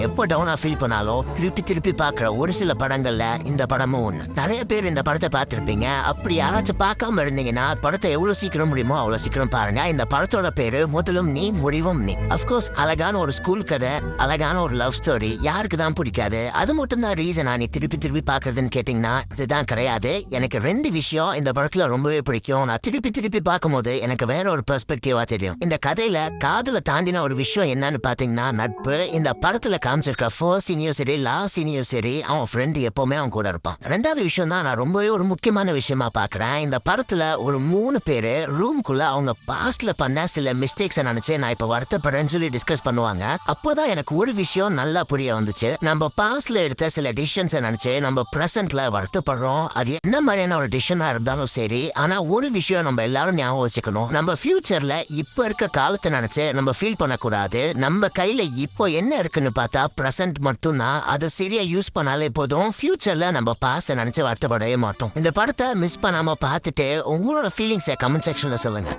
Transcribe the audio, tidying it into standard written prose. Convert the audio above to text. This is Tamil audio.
எப்போ டவுனா ஃபீல் பண்ணாலும் திருப்பி திருப்பி பாக்குற ஒரு சில படங்கள்ல இந்த படமும் ஒண்ணு. நிறைய பேர் இந்த படத்தை பார்த்திருப்பீங்க. அப்படி யாராச்சும் பார்க்காம இருந்தீங்கன்னா படத்தை எவ்வளவு சீக்கிரம் முடியுமோ அவ்வளவு சீக்கிரம் பாருங்க. இந்த படத்தோட பேரு முதலும் நீ முடிவும் நீ. அப்கோர்ஸ் அழகான ஒரு ஸ்கூல் கதை, அழகான ஒரு லவ் ஸ்டோரி, யாருக்கு தான் பிடிக்காது? அது மட்டும் தான் ரீசனா நீ திருப்பி திருப்பி பாக்குறதுன்னு கேட்டீங்கன்னா இதுதான் கிடையாது. எனக்கு ரெண்டு விஷயம் இந்த படத்துல ரொம்பவே பிடிக்கும். நான் திருப்பி திருப்பி பார்க்கும்போது எனக்கு வேற ஒரு பெர்ஸ்பெக்டிவா தெரியும். இந்த கதையில காதல தாண்டின ஒரு விஷயம் என்னன்னு பாத்தீங்கன்னா நட்பு. இந்த படத்துல காமிச்சிருக்க ஃபர்ஸ்ட் சீனியர் சரி லாஸ்ட் சீனியர் சரி அவன் ஃப்ரெண்ட் எப்பவுமே அவன் கூட இருப்பான். ரெண்டாவது விஷயம் தான் நான் ரொம்பவே ஒரு முக்கியமான விஷயமா பாக்குறேன். இந்த படத்துல ஒரு 3 பேரு ரூம்குள்ள அவங்க பாஸ்ட்ல பண்ண சில மிஸ்டேக்ஸ் நினைச்சு நான் இப்ப வருத்தப்படுறேன்னு சொல்லி டிஸ்கஸ் பண்ணுவாங்க. அப்போதான் எனக்கு ஒரு விஷயம் நல்லா புரிய வந்துச்சு. நம்ம பாஸ்ட்ல எடுத்த சில டிசிஷன்ஸ் நினைச்சு நம்ம பிரசன்ட்ல வருத்தப்படுறோம். அது என்ன மாதிரியான ஒரு டிசிஷனா இருந்தாலும் சரி, ஆனா ஒரு விஷயம் நம்ம எல்லாரும் ஞாபகம் வச்சுக்கணும். நம்ம ஃபியூச்சர்ல இப்ப இருக்க காலத்தை நினைச்சு நம்ம ஃபீல் பண்ணக்கூடாது. நம்ம கையில இப்போ என்ன இருக்குன்னு பார்த்தா பிரசன்ட் மட்டும் தான். அதை சரியா யூஸ் பண்ணாலே போதும். ஃபியூச்சர்ல நம்ம பாஸ்ட நினைச்சு வருத்தப்படவே மாட்டோம். இந்த படத்தை மிஸ் பண்ணாம பார்த்துட்டு உங்களோட ஃபீலிங்ஸை கமெண்ட் செக்ஷன்ல சொல்லுங்க.